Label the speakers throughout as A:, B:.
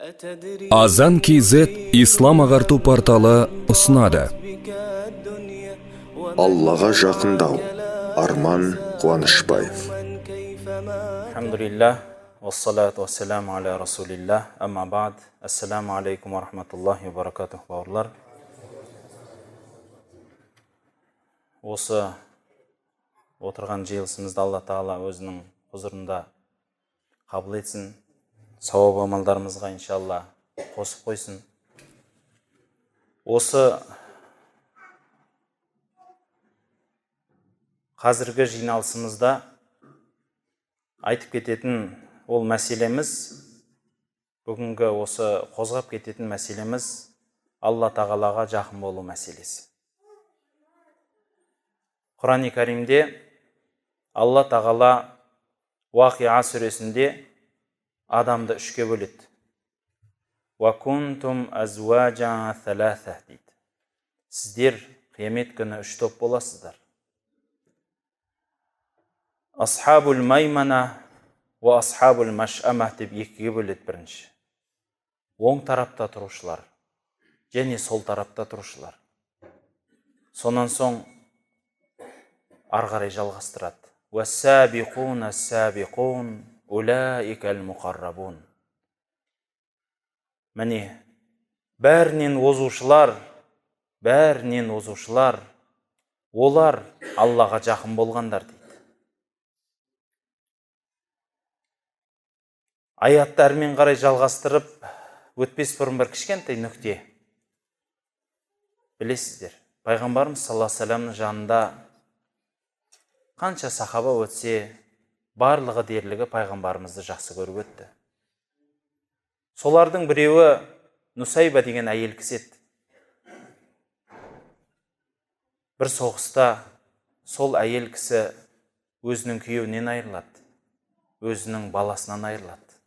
A: Азан KZ ислам ағарту порталы ұсынады.
B: Аллаға жақындау. Арман Қуанышбаев.
C: Алхамдулиллах, вассалату вассаламу аля расулиллах, амма бa'д. Ассаламу алейкум ва рахматуллахи ва баракатух, бауырлар. Осы отырған жиылысымызды Алла Тағала өзінің құзырында қабыл етсін. Сауап амалдарымызға иншалла қосып қойсын. Осы қазіргі жиналысымызда айтып кететін ол мәселеміз, бүгінгі осы қозғап кететін мәселеміз Алла Тағалаға жақын болу мәселесі. Құран-ы Каримде Алла Тағала Уақиа сүресінде адамды үшке бөледі. Ва кунтум азваджан саласа дейді. Сіздер қиямет күні үш топ боласыздар. Асхабул маймана ва асхабул машама деп екіге бөледі бірінші. Оң тарапта тұрушылар және сол тарапта тұрушылар. Сонан соң ары қарай жалғастырады. Уассабиқун ассабиқун улаикал муқаррабун. Міне, бәрінен озушылар, олар Аллаға жақын болғандар дейді. Аятты әрмен қарай жалғастырып, өтпес бұрын бір кішкентай нүкте. Білесіздер, пайғамбарымыз саллаллаху алейхи ва салламның жанында қанша сахаба өтсе, барлығы дерлігі пайғамбарымызды жақсы көріп өтті. Солардың біреуі Нусайба деген әйел кісі еді. Бір соғыста сол әйел кісі өзінің күйеуінен айырылады, өзінің баласынан айырылады.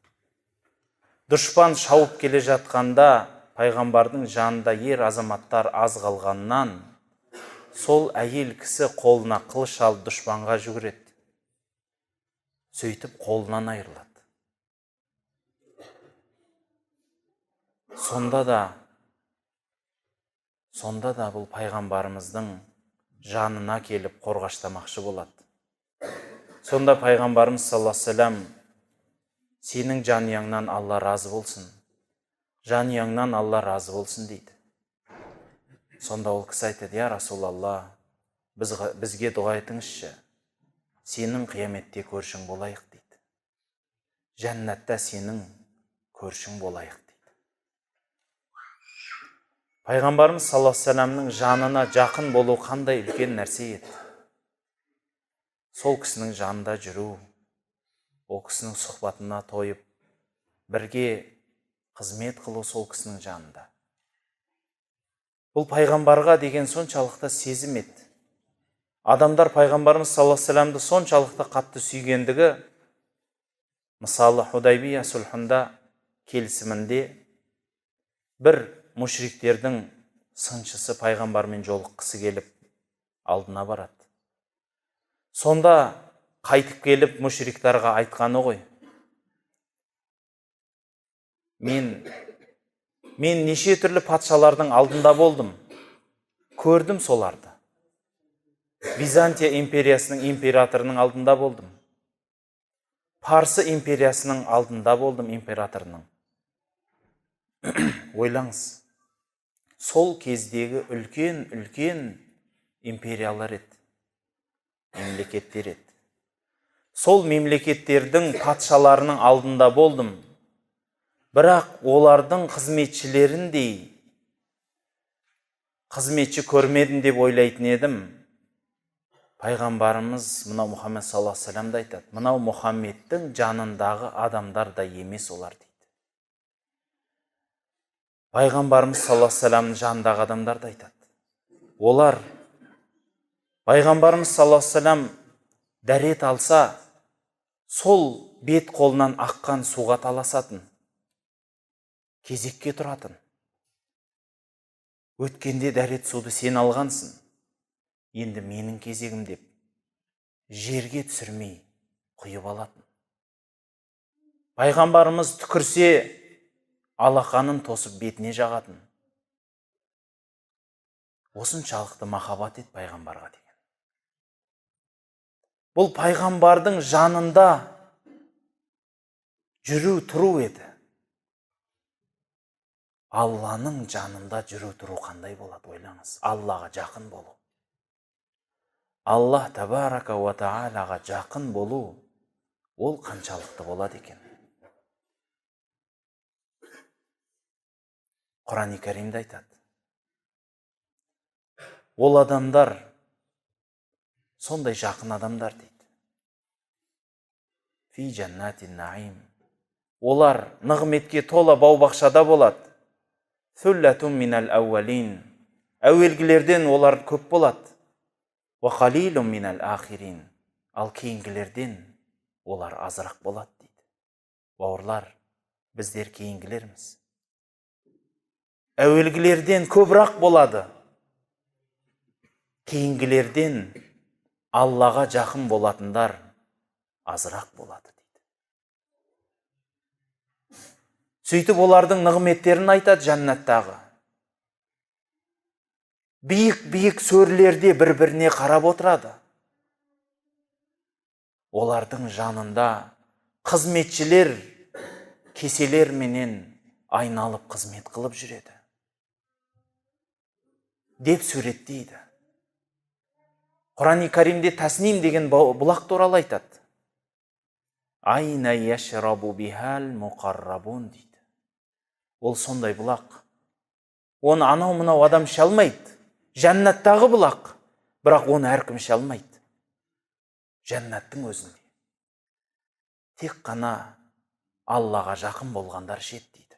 C: Дұшпан шауып келе жатқанда пайғамбардың жанында ер азаматтар аз қалғаннан, сол әйел кісі қолына қылыш алып дұшпанға жүгіреді. Сөйтіп қолынан айырылады. Сонда да бұл пайғамбарымыздың жанына келіп қорғаштамақшы болады. Сонда пайғамбарымыз саллаллаху алейхи ва саллям, сенің жанұяңнан Алла разы болсын, жанұяңнан Алла разы болсын дейді. Сонда ол кісі айтады: я Расулалла, бізге дұға етіңізші, сенің қияметте көршің болайық дейді. Жәннатта сенің көршің болайық дейді. Пайғамбарымыз саллаллаху алейхи ва салламның жанына жақын болу қандай үлкен нәрсе еді. Сол кісінің жанында жүру, ол кісінің сұхбатына тойып, бірге қызмет қылу сол кісінің жанында. Бұл пайғамбарға деген соншалықты сезім еді. Адамдар пайғамбарымыз саллаллаху алейхи ва салламды соншалықты қатты сүйгендігі, мысалы Худайбия сұлхында келісімінде бір мүшриктердің сыншысы пайғамбармен жолыққысы келіп алдына барады. Сонда қайтып келіп мүшриктарға айтқаны ғой: мен неше түрлі патшалардың алдында болдым, көрдім соларды. Византия империясының императорының алдында болдым. Парсы империясының алдында болдым, императорының. Ойлаңыз, сол кездегі үлкен империялар еді, мемлекеттер еді. Сол мемлекеттердің патшаларының алдында болдым. Бірақ олардың қызметшілеріндей қызметші көрмедім деп ойлайтын едім. Пайғамбарымыз мынау Мұхаммед саллаллаху алейхи ва саллямды айтады: мынау Мұхаммедтің жанындағы адамдар да емес олар дейді. Пайғамбарымыз саллаллаху алейхи ва саллямның жанындағы адамдар да айтады: олар пайғамбарымыз саллаллаху алейхи ва саллям дәрет алса, сол бет қолынан аққан суға таласатын, кезекке тұратын. Өткенде дәрет суды сен алғансың, енді менің кезегім деп жерге түсірмей құйып алатын. Пайғамбарымыз түкірсе, алақанын тосып бетіне жағатын. Осыншалықты махаббат ет пайғамбарға деген. Бұл пайғамбардың жанында жүру тұру еді. Алланың жанында жүру тұру қандай болады, ойлаңыз. Аллаға жақын болу. Аллах табарака ва таалаға жақын болу, ол қаншалықты болады екен. Құран-ы Кәримде айтады. Ол адамдар сондай жақын адамдар дейді. Фи жаннатин наим. Олар нығметке тола бау-бақшада болады. Сүлләтун минал әуәлин. Әуелгілерден олар көп болады. Ва қалилун минал ахирин. Ал кейінгілерден олар азырақ болады дейді. Бауырлар, біздер кейінгілерміз. Әуелгілерден көбірақ болады. Кейінгілерден Аллаға жақын болатындар азырақ болады дейді. Сөйтіп олардың нығметтерін айтады жаннаттағы. Биік-биік сөрлерде бір-біріне қарап отырады. Олардың жанында қызметшілер кеселер менен айналып қызмет қылып жүреді. Деп суреттейді. Құран-ы Кәримде Тасним деген бұлақ туралы айтады. Айна яшрабу бихал муқаррабун дейді. Ол сондай бұлақ. Оны анау-мынау адам іше алмайды. Жәннаттағы бұлақ. Бірақ оны әркім іше алмайды. Жәннаттың өзінде. Тек қана Аллаға жақын болғандар ішеді дейді.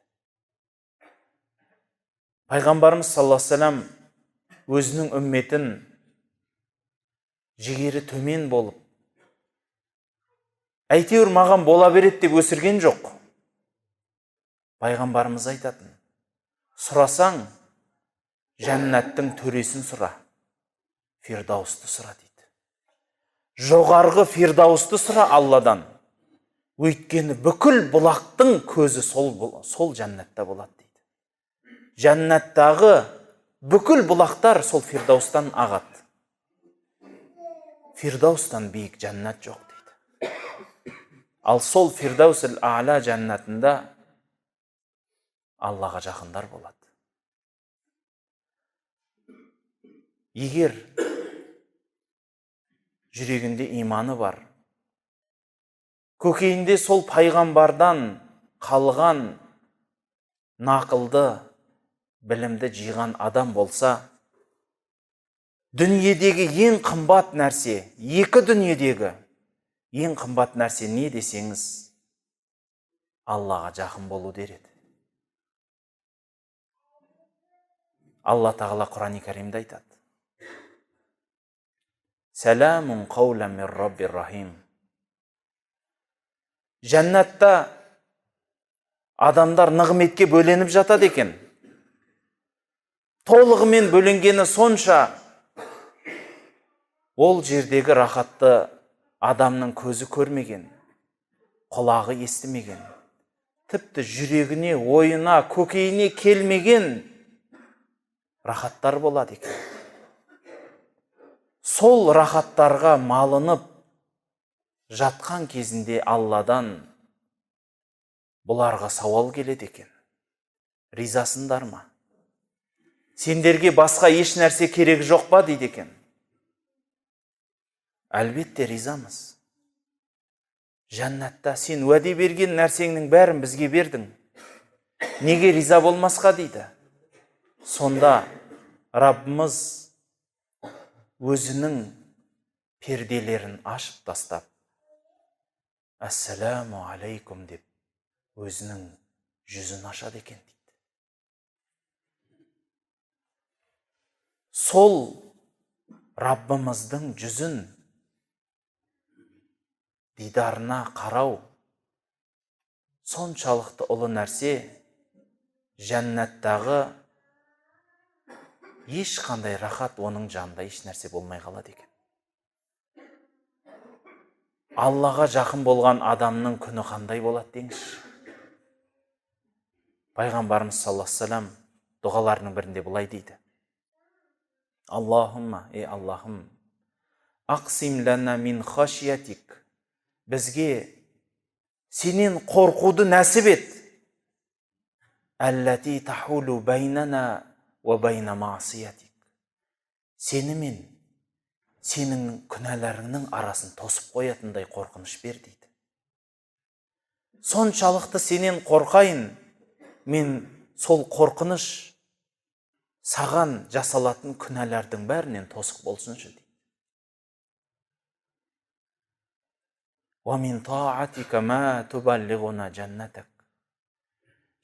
C: Пайғамбарымыз саллаллаху алейхи ва саллям өзінің үмметін жігері төмен болып, әйтеуір маған бола береді деп өсірген жоқ. Пайғамбарымыз айтатын, сұрасаң, жәннаттың төресін сұра, фирдаусты сұра дейді. Жоғарғы фирдаусты сұра Алладан. Өйткені бүкіл бұлақтың көзі сол жәннатта болады дейді. Жәннаттағы бүкіл бұлақтар сол фирдаустан ағады. Фирдаустан биік жәннат жоқ дейді. Ал сол фирдаусыл а'ла жәннатында Аллаға жақындар болады. Егер жүрегінде иманы бар, көкейінде сол пайғамбардан қалған нақылды, білімді жиған адам болса, дүниедегі ең қымбат нәрсе, екі дүниедегі ең қымбат нәрсе не десеңіз, Аллаға жақын болу дер еді. Алла тағала Құран-ы Кәримде айтады. Сәламун қаулан мин Раббир рахим. Жәннатта адамдар нығметке бөленіп жатады екен. Толығымен бөленгені сонша, ол жердегі рахатты адамның көзі көрмеген, құлағы естімеген, тіпті жүрегіне, ойына, көкейіне келмеген рахаттар болады екен. Сол рахаттарға малынып жатқан кезінде Алладан бұларға сауал келеді екен. Ризасындар ма? Сендерге басқа еш нәрсе керек жоқ па дейді екен. Әлбетте ризамыз. Жәннатта сен уәде берген нәрсеңнің бәрін бізге бердің. Неге риза болмасқа дейді. Сонда Раббымыз өзінің перделерін ашып тастап, Ассаламу алейкум деп өзінің жүзін ашады екен дейді. Сол Раббымыздың жүзін дидарына қарау соншалықты ұлы нәрсе, жәннаттағы ешқандай рахат оның жанында еш нәрсе болмай қалады екен. Аллаға жақын болған адамның күні қандай болады деңізші. пайғамбарымыз саллаллаху алейхи вассалам дұғаларының бірінде былай дейді: Аллахумма, Аллахым, ақсим лана мин хашиятик, бізге сенен қорқуды нәсіп ет. Әлләти тахулу байнана ва байна маасиятик, сені мен сенің күнәларыңның арасын тосып қоятындай қорқыныш бер дейді. Соншалықты сенен қорқайын, мен сол қорқыныш саған жасалатын күнәлардың бәрінен тосық болсыншы дейді. Ва мин таатика ма тубаллигуна жаннатак,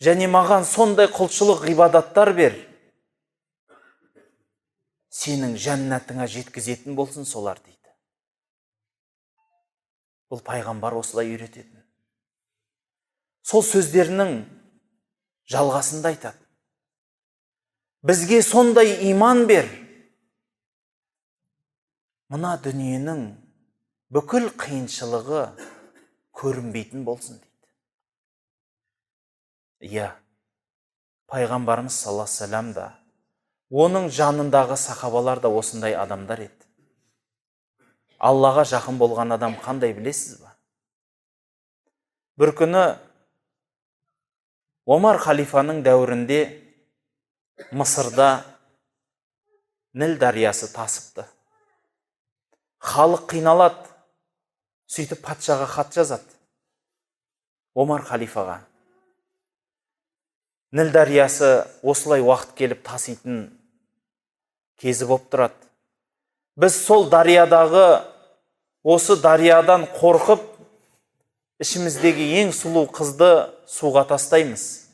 C: және маған сондай құлшылық ғибадаттар бер, сенің жәннатыңа жеткізетін болсын солар дейді. Бұл пайғамбар осылай үйрететін. Сол сөздерінің жалғасында айтады: бізге сондай иман бер, мына дүниенің бүкіл қиыншылығы көрінбейтін болсын дейді. Пайғамбарымыз саллаллаху алейхи вассалам да, оның жанындағы сахабалар да осындай адамдар еді. Аллаға жақын болған адам қандай білесіз ба? Бір күні Омар халифаның дәуірінде Мысырда Ніл дариясы тасыпты. Халық қиналады. Сөйтіп патшаға хат жазады Омар халифаға: Ніл дариясы осылай уақыт келіп таситын кезі боп тұрады. Біз сол дариядағы, осы дариядан қорқып, ішіміздегі ең сұлу қызды суға тастаймыз.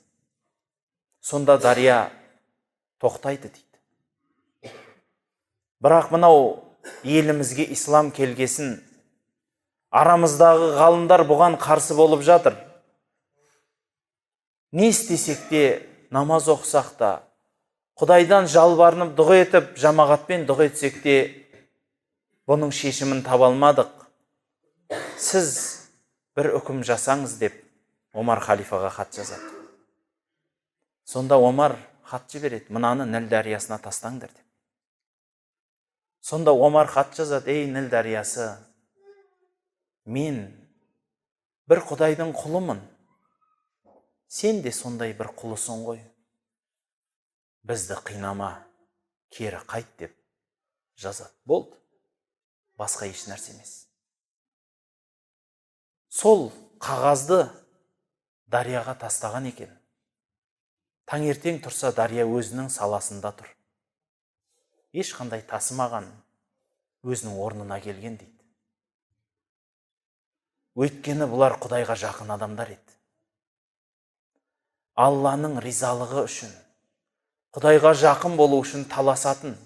C: Сонда дария тоқтайды дейді. Бірақ мынау елімізге ислам келгесін, арамыздағы ғалымдар бұған қарсы болып жатыр. Не істесек те, намаз оқысақ та, Құдайдан жалбарынып дұға етіп, жамағатпен дұға етсек те, бұның шешімін таба алмадық. Сіз бір үкім жасаңыз деп Омар халифаға хат жазады. Сонда Омар хат жібереді: мынаны Ніл дариясына тастаңдар деп. Сонда Омар хат жазады: ей Ніл дариясы, мен бір Құдайдың құлымын, сен де сондай бір құлысың ғой. Бізді қинама, кері қайт деп жазады. Болды. Басқа еш нәрсе емес. Сол қағазды дарияға тастаған екен. Таңертең тұрса, дария өзінің саласында тұр. Ешқандай тасымаған, өзінің орнына келген дейді. Өйткені бұлар Құдайға жақын адамдар еді. Алланың ризалығы үшін, Құдайға жақын болу үшін таласатын.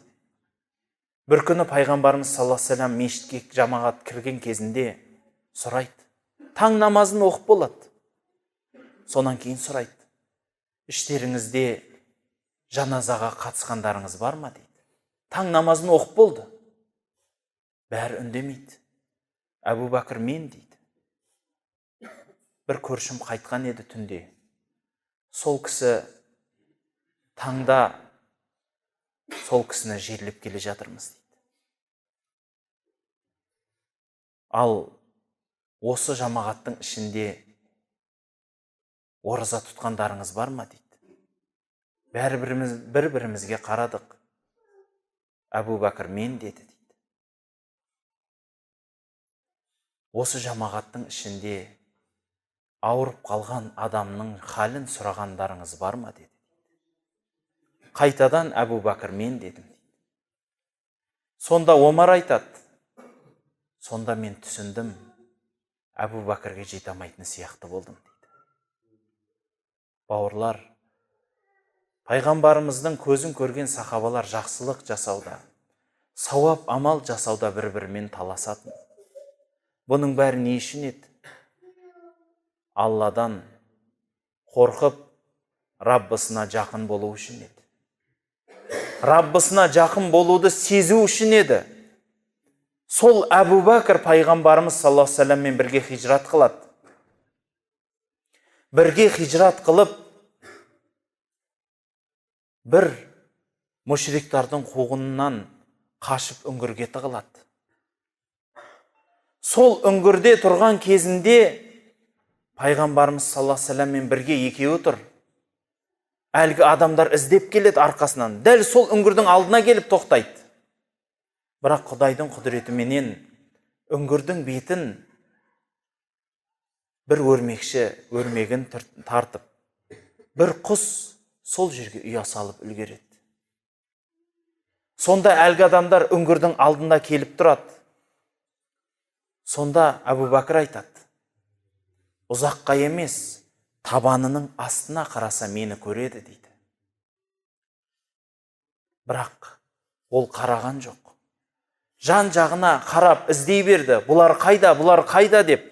C: Бір күні пайғамбарымыз саллаллаху алейхи вассалам мешітке жамағат кірген кезінде сұрайды. Таң намазын оқып болады. Сонан кейін сұрайды: іштеріңізде жаназаға қатысқандарыңыз бар ма дейді. Таң намазын оқып болды. Бәрі үндемейді. Әбу Бәкір мен дейді. Бір көршім қайтқан еді түнде. Сол кісі таңда сол кісіні жерлеп келе жатырмыз дейді. Ал осы жамағаттың ішінде ораза тұтқандарыңыз бар ма дейді. Бір-бірімізге қарадық. Әбу Бәкір мен деді дейді. Осы жамағаттың ішінде ауырып қалған адамның халін сұрағандарыңыз бар ма деді. Қайтадан Әбу Бәкір мен дедім дейді. Сонда Омар айтады: сонда мен түсіндім, Әбу Бәкірге жете алмайтын сияқты болдым дейді. Бауырлар, пайғамбарымыздың көзін көрген сахабалар жақсылық жасауда, сауап амал жасауда бір-бірімен таласатын. Бұның бәрі не үшін еді? Алладан қорқып, Раббысына жақын болу үшін еді. Раббысына жақын болуды сезу үшін еді. Сол Әбу Бәкір пайғамбарымыз саллаллаху алейхи вассаламмен бірге хижрат қылады. Бірге хижрат қылып, бір мүшриктардың қуғынынан қашып үңгірге тығылады. Сол үңгірде тұрған кезінде пайғамбарымыз саллаллаху алейхи вассаламмен бірге екеуі тұр. Әлгі адамдар іздеп келеді арқасынан. Дәл сол үңгірдің алдына келіп тоқтайды. Бірақ Құдайдың құдіретіменен үңгірдің бетін бір өрмегін тартып, бір құс сол жерге ұя салып үлгереді. Сонда әлгі адамдар үңгірдің алдында келіп тұрады. Сонда Әбу Бәкір айтады: ұзаққа емес, табанының астына қараса мені көреді дейді. Бірақ ол қараған жоқ. Жан жағына қарап іздей берді. Бұлар қайда деп.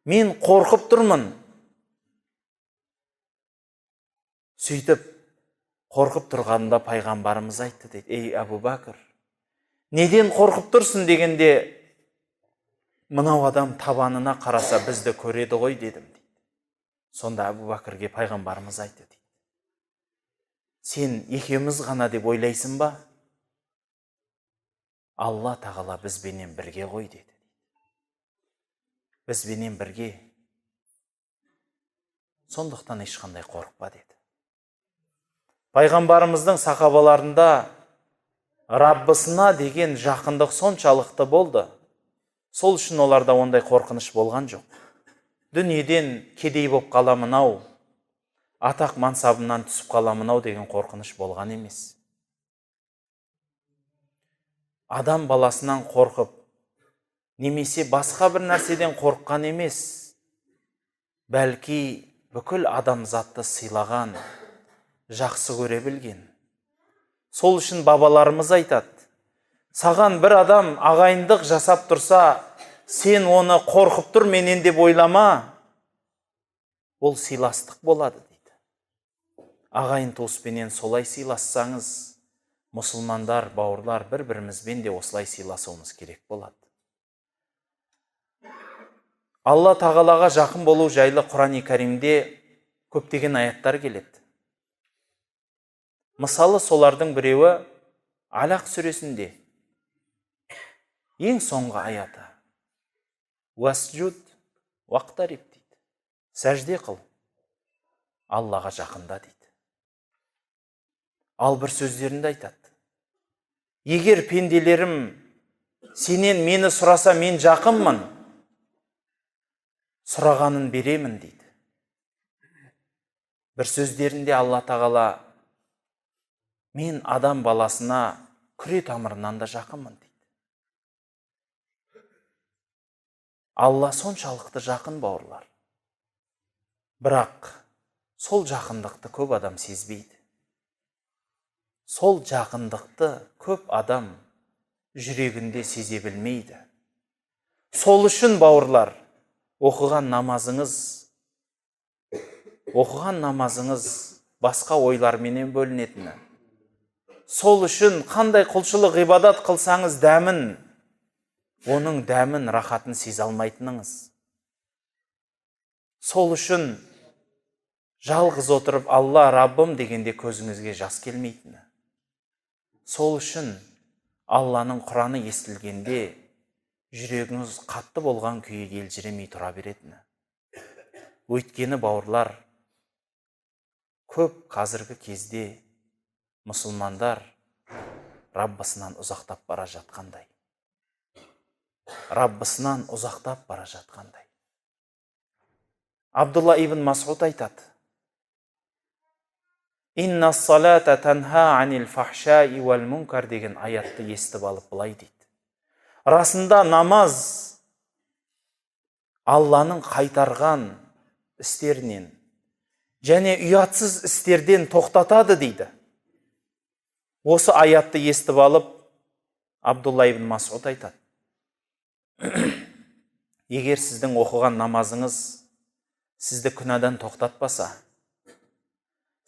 C: Мен қорқып тұрмын. Сөйтіп, қорқып тұрғанда пайғамбарымыз айтты дейді: ей Әбу Бәкір, неден қорқып тұрсың дегенде, мынау адам табанына қараса бізді көреді ғой дедім дейді. Сонда Әбу Бәкірге пайғамбарымыз айтты дейді: сен екеуміз ғана деп ойлайсың ба? Алла тағала бізбенен бірге ғой деді. Бізбенен бірге. Сондықтан ешқандай қорықпа деді. Пайғамбарымыздың сахабаларында Раббысына деген жақындық соншалықты болды. Сол үшін оларда ондай қорқыныш болған жоқ. Дүниеден кедей боп қаламын-ау, атақ мансабымнан түсіп қаламын-ау деген қорқыныш болған емес. Адам баласынан қорқып, немесе басқа бір нәрседен қорыққан емес, бәлки бүкіл адамзатты сыйлаған, жақсы көре білген. Сол үшін бабаларымыз айтады: саған бір адам ағайындық жасап тұрса, сен оны қорқып тұр менен деп ойлама, ол сыйластық болады дейді. Ағайын туыспенен солай сыйлассаңыз, мұсылмандар, бауырлар, бір-бірімізбен де осылай сыйласуымыз керек болады. Алла тағалаға жақын болу жайлы Құран-ы Кәримде көптеген аяттар келеді. Мысалы, солардың біреуі Алақ сүресінде ең соңғы аяты: «Уасджуд уақтариб» дейді. Сәжде қыл, Аллаға жақында дейді. Ал бір сөздерінде айтады: егер пенделерім сенен мені сұраса, мен жақынмын, сұрағанын беремін дейді. Бір сөздерінде Алла тағала: мен адам баласына күре тамырынан да жақынмын дейді. Алла соншалықты жақын, бауырлар. Бірақ сол жақындықты көп адам сезбейді. Сол жақындықты көп адам жүрегінде сезе білмейді. Сол үшін, бауырлар, оқыған намазыңыз басқа ойларменен бөлінетіні. Сол үшін қандай құлшылық ғибадат қылсаңыз оның дәмін, рахатын сезе алмайтыныңыз. Сол үшін жалғыз отырып Алла Раббым дегенде көзіңізге жас келмейтіні. Сол үшін Алланың Құраны естілгенде жүрегіңіз қатты болған күйі елжіремей тұра беретіні. Өйткені, бауырлар, көп қазіргі кезде мұсылмандар Раббысынан ұзақтап бара жатқандай. Абдулла ибн Масғуд айтады: «Инна салата танха анил фахшаи вал мункар» деген аятты естіп алып былай дейді: расында намаз Алланың қайтарған істерінен және ұятсыз істерден тоқтатады дейді. Осы аятты естіп алып Абдулла ибн Масғуд айтады: егер сіздің оқыған намазыңыз сізді күнәдан тоқтатпаса,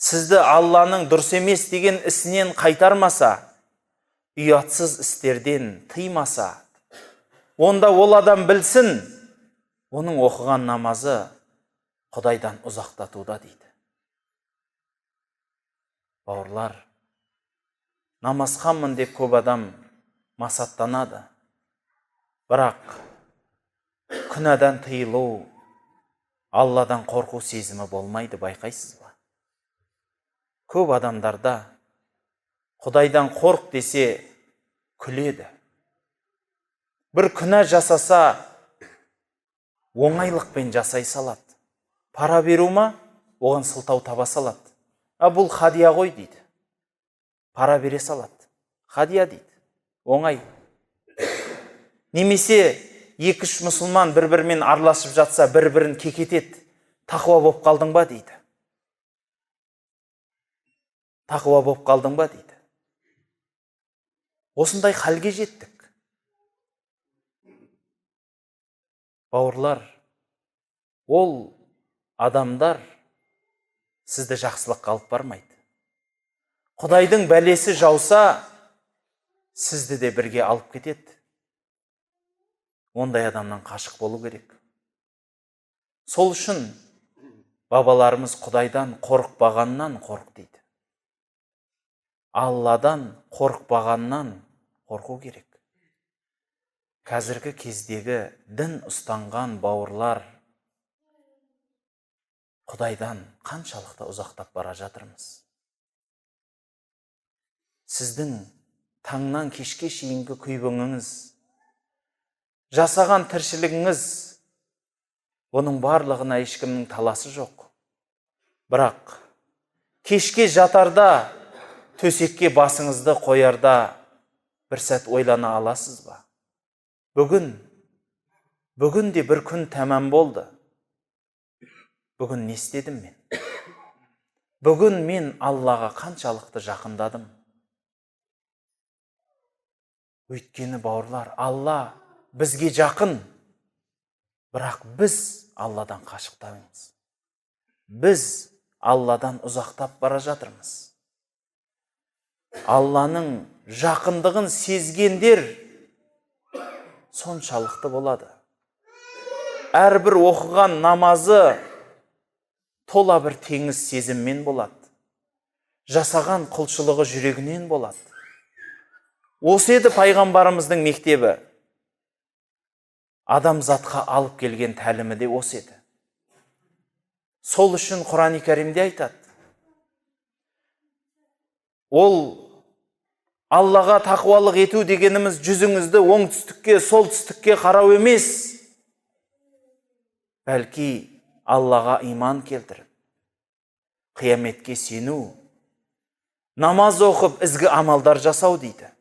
C: сізді Алланың дұрыс емес деген ісінен қайтармаса, ұятсыз істерден тыймаса, онда ол адам білсін, оның оқыған намазы Құдайдан ұзақтатуда дейді. Бауырлар, намазханмын деп көп адам масаттанады. Бірақ күнәдан тыйылу, Алладан қорқу сезімі болмайды, байқайсыз ба? Көп адамдарда Құдайдан қорқ десе күледі. Бір күнә жасаса оңайлықпен жасай салады. Пара беру ма, оған сылтау таба салады. Бұл хадия ғой дейді. Пара бере салады. Хадия дейді. Оңай. Немесе екі-үш мұсылман бір-бірімен араласып жатса, бір-бірін кекетеді. Тақуа боп қалдың ба дейді. Тақуа боп қалдың ба дейді. Осындай халге жеттік. Бауырлар, ол адамдар сізді жақсылыққа алып бармайды. Құдайдың бәлесі жауса, сізді де бірге алып кетеді. Ондай адамнан қашық болу керек. Сол үшін бабаларымыз Құдайдан қорықпағаннан қорық дейді. Алладан қорықпағаннан қорқу керек. Қазіргі кездегі дін ұстанған бауырлар Құдайдан қаншалықты ұзақтап бара жатырмыз. Сіздің таңнан кешке шейінгі күйбіңіңіз, жасаған тіршілігіңіз, оның барлығына ешкімнің таласы жоқ. Бірақ кешке жатарда, төсекке басыңызды қоярда бір сәт ойлана аласыз ба? Бүгін де бір күн тәмам болды. Бүгін не істедім мен? Бүгін мен Аллаға қаншалықты жақындадым? Өйткені бауырлар, Алла бізге жақын, бірақ біз Алладан қашықтаймыз. Біз Алладан ұзақтап бара жатырмыз. Алланың жақындығын сезгендер соншалықты болады. Әрбір оқыған намазы тола бір теңіз сезіммен болады. Жасаған құлшылығы жүрегінен болады. Осы еді пайғамбарымыздың мектебі. Адамзатқа алып келген тәлімі де осы еді. Сол үшін Құран-ы Кәрімде айтады. Ол Аллаға тақуалық ету дегеніміз жүзіңізді оңтүстікке, солтүстікке қарау емес, бәлки Аллаға иман келтіріп, қияметке сену, намаз оқып, ізгі амалдар жасау дейді.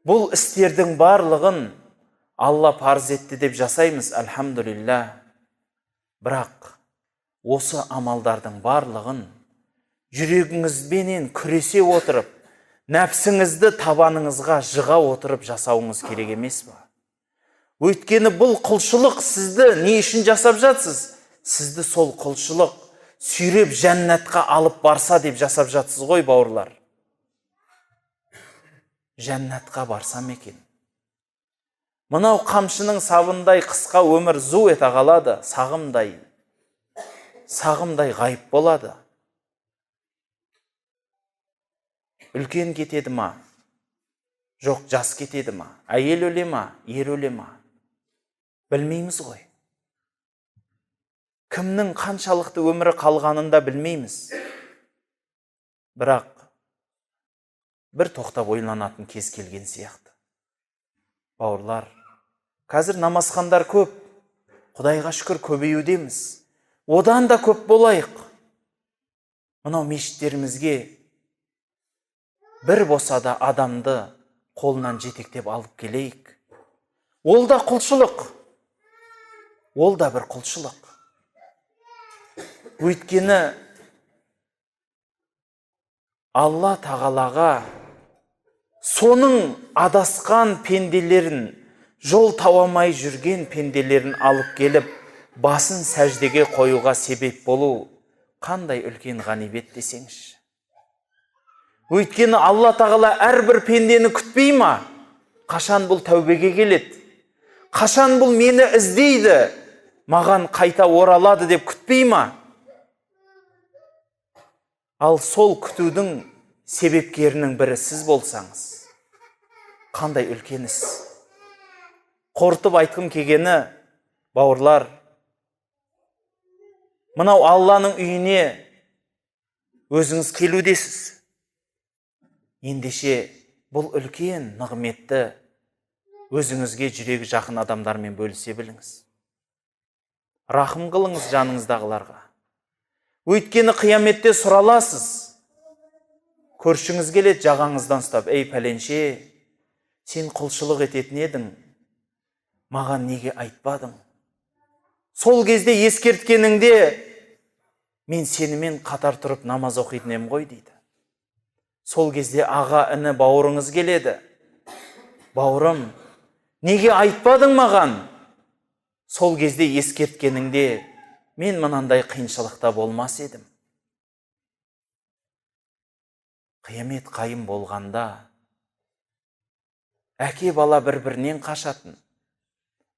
C: Бұл істердің барлығын Алла парыз етті деп жасаймыз, әлхамдулилля. Бірақ осы амалдардың барлығын жүрегіңізбенен күресе отырып, нәпсіңізді табаныңызға жыға отырып жасауыңыз керек емес па? Өйткені бұл құлшылық сізді не үшін жасап жатсыз? Сізді сол құлшылық сүйреп жәннатқа алып барса деп жасап жатсыз ғой, бауырлар. Жәннатқа барсам екен. Мынау қамшының сабындай қысқа өмір зу ете қалады, сағымдай ғайып болады. Үлкен кетеді ма? Жоқ, жас кетеді ма? Әйел өле ма? Ер өле ма? Білмейміз ғой. Кімнің қаншалықты өмірі қалғанын да білмейміз. Бірақ бір тоқтап ойланатын кез келген сияқты. Бауырлар, қазір намазхандар көп, Құдайға шүкір көбеюдеміз. Одан да көп болайық. Мынау мешіттерімізге бір болса да адамды қолынан жетектеп алып келейік. Ол да құлшылық. Ол да бір құлшылық. Өйткені Алла тағалаға соның адасқан пенделерін, жол тауамай жүрген пенделерін алып келіп, басын сәждеге қоюға себеп болу қандай үлкен ғанибет десеңізші. Өйткені Алла тағала әрбір пендені күтпей ма? Қашан бұл тәубеге келеді? Қашан бұл мені іздейді? Маған қайта оралады деп күтпей ма? Ал сол күтудің себепкерінің бірі сіз болсаңыз, қандай үлкен іс. Қорытып айтқым келгені, бауырлар, мынау Алланың үйіне өзіңіз келудесіз. Ендеше бұл үлкен нығметті өзіңізге жүрегі жақын адамдармен бөлісе біліңіз. Рахым қылыңыз жаныңыздағыларға. Өйткені қияметте сұраласыз. Көршіңіз келеді жағаңыздан ұстап, ей пәленше, сен құлшылық ететін едің, маған неге айтпадың? Сол кезде ескерткеніңде мен сенімен қатар тұрып намаз оқитын ем ғой дейді. Сол кезде аға, іні, бауырыңыз келеді. Бауырым, неге айтпадың маған? Сол кезде ескерткеніңде мен мынандай қиыншылықта болмас едім. Қиямет қайым болғанда әке бала бір-бірінен қашатын,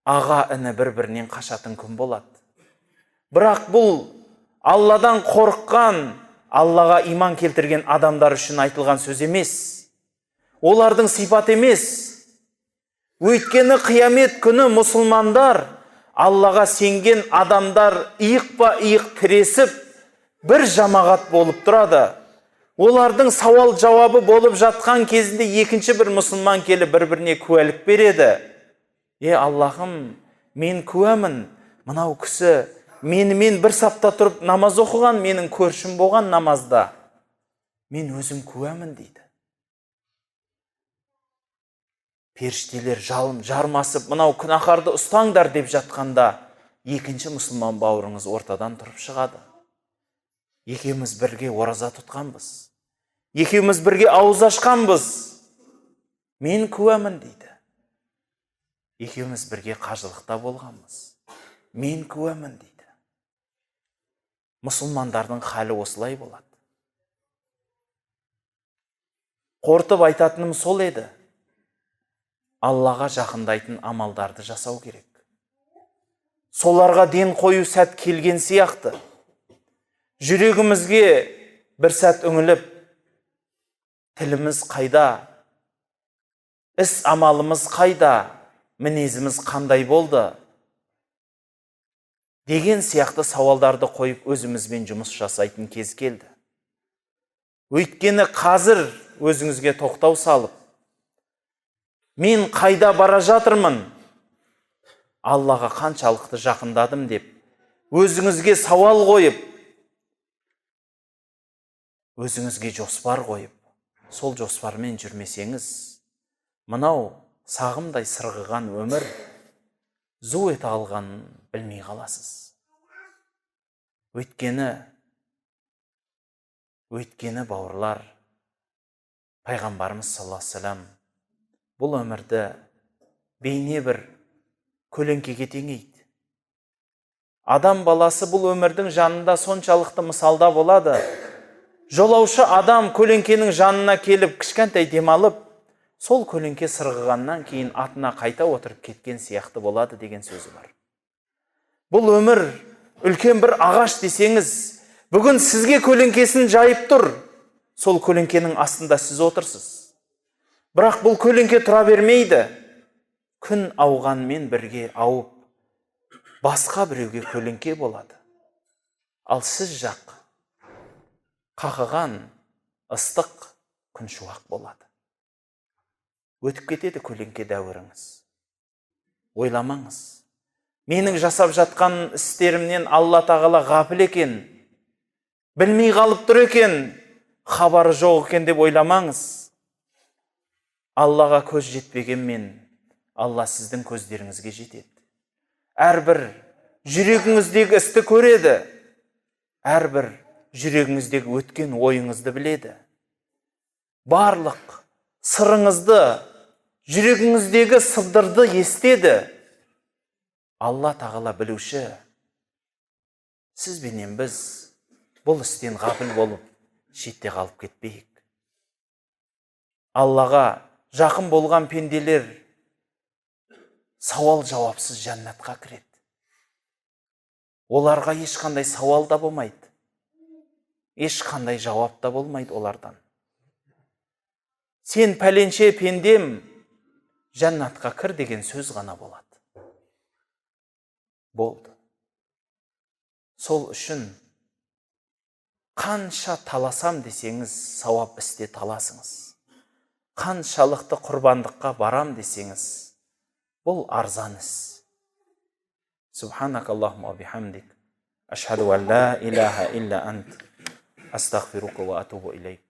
C: аға іні бір-бірінен қашатын күн болады. Бірақ бұл Алладан қорыққан, Аллаға иман келтірген адамдар үшін айтылған сөз емес. Олардың сипат емес. Өйткені қиямет күні мұсылмандар, Аллаға сенген адамдар иық-па-иық тіресіп, бір жамағат болып тұрады. Олардың сауал жауабы болып жатқан кезінде екінші бір мұсылман келіп бір-біріне куәлік береді. Аллахым, мен куәмін, мынау кісі менімен бір сапта тұрып намаз оқыған, менің көршім болған намазда. Мен өзім куәмін дейді. Періштелер жармасып, мынау күнәһарды ұстаңдар деп жатқанда, екінші мұсылман бауырыңыз ортадан тұрып шығады. Екеуміз бірге ораза тұтқанбыз. Екеуміз бірге ауыз ашқанбыз. Мен куәмін дейді. Екеуміз бірге қажылықта болғанбыз. Мен куәмін дейді. Мұсылмандардың халі осылай болады. Қортып айтатыным сол еді. Аллаға жақындайтын амалдарды жасау керек. Соларға ден қою сәт келген сияқты. Жүрегімізге бір сәт үңіліп, тіліміз қайда, іс амалымыз қайда, мінезіміз қандай болды деген сияқты сауалдарды қойып өзімізбен жұмыс жасайтын кез келді. Өйткені қазір өзіңізге тоқтау салып, мен қайда бара жатырмын, Аллаға қаншалықты жақындадым деп, өзіңізге сауал қойып, өзіңізге жоспар қойып, сол жоспармен жүрмесеңіз, мынау сағымдай сырғыған өмір зу ете алғанын білмей қаласыз. Өйткені бауырлар, пайғамбарымыз саллаллаху алейхи вассалам бұл өмірді бейне бір көлеңкеге теңейді. Адам баласы бұл өмірдің жанында соншалықты мысалда болады. Жолаушы адам көлеңкенің жанына келіп, кішкентай демалып, сол көлеңке сырғығаннан кейін атына қайта отырып кеткен сияқты болады деген сөзі бар. Бұл өмір үлкен бір ағаш десеңіз, бүгін сізге көлеңкесін жайып тұр. Сол көлеңкенің астында сіз отырсыз. Бірақ бұл көлеңке тұра бермейді. Күн ауғанмен бірге ауып, басқа біреуге көлеңке болады. Ал сіз жақ қақыған ыстық күн шуақ болады. Өтіп кетеді көлеңке дәуіріңіз. Ойламаңыз. Менің жасап жатқан істерімнен Алла тағала ғапыл екен, білмей қалып тұр екен, хабары жоқ екен деп ойламаңыз. Аллаға көз жетпегенмен, Алла сіздің көздеріңізге жетеді. Әрбір жүрегіңіздегі істі көреді. Әрбір жүрегіңіздегі өткен ойыңызды біледі. Барлық сырыңызды, жүрегіңіздегі сыбдырды естеді. Алла тағала білуші. Сізбенен біз бұл істен ғапыл болып, шетте қалып кетпейік. Аллаға жақын болған пенделер сауал жауапсыз жәннатқа кіреді. Оларға ешқандай сауал да болмайды. ешқандай жауап та болмайды олардан. Сен пәленше пендем, жәннатқа кір деген сөз ғана болады. Болды. Сол үшін қанша таласам десеңіз, сауап істе таласыңыз. Қаншалықты құрбандыққа барам десеңіз, бұл арзан іс. Субханак Аллахума бихамдик, ашхаду ан ла илаха илля ант, астағфирука ва атубу илейк.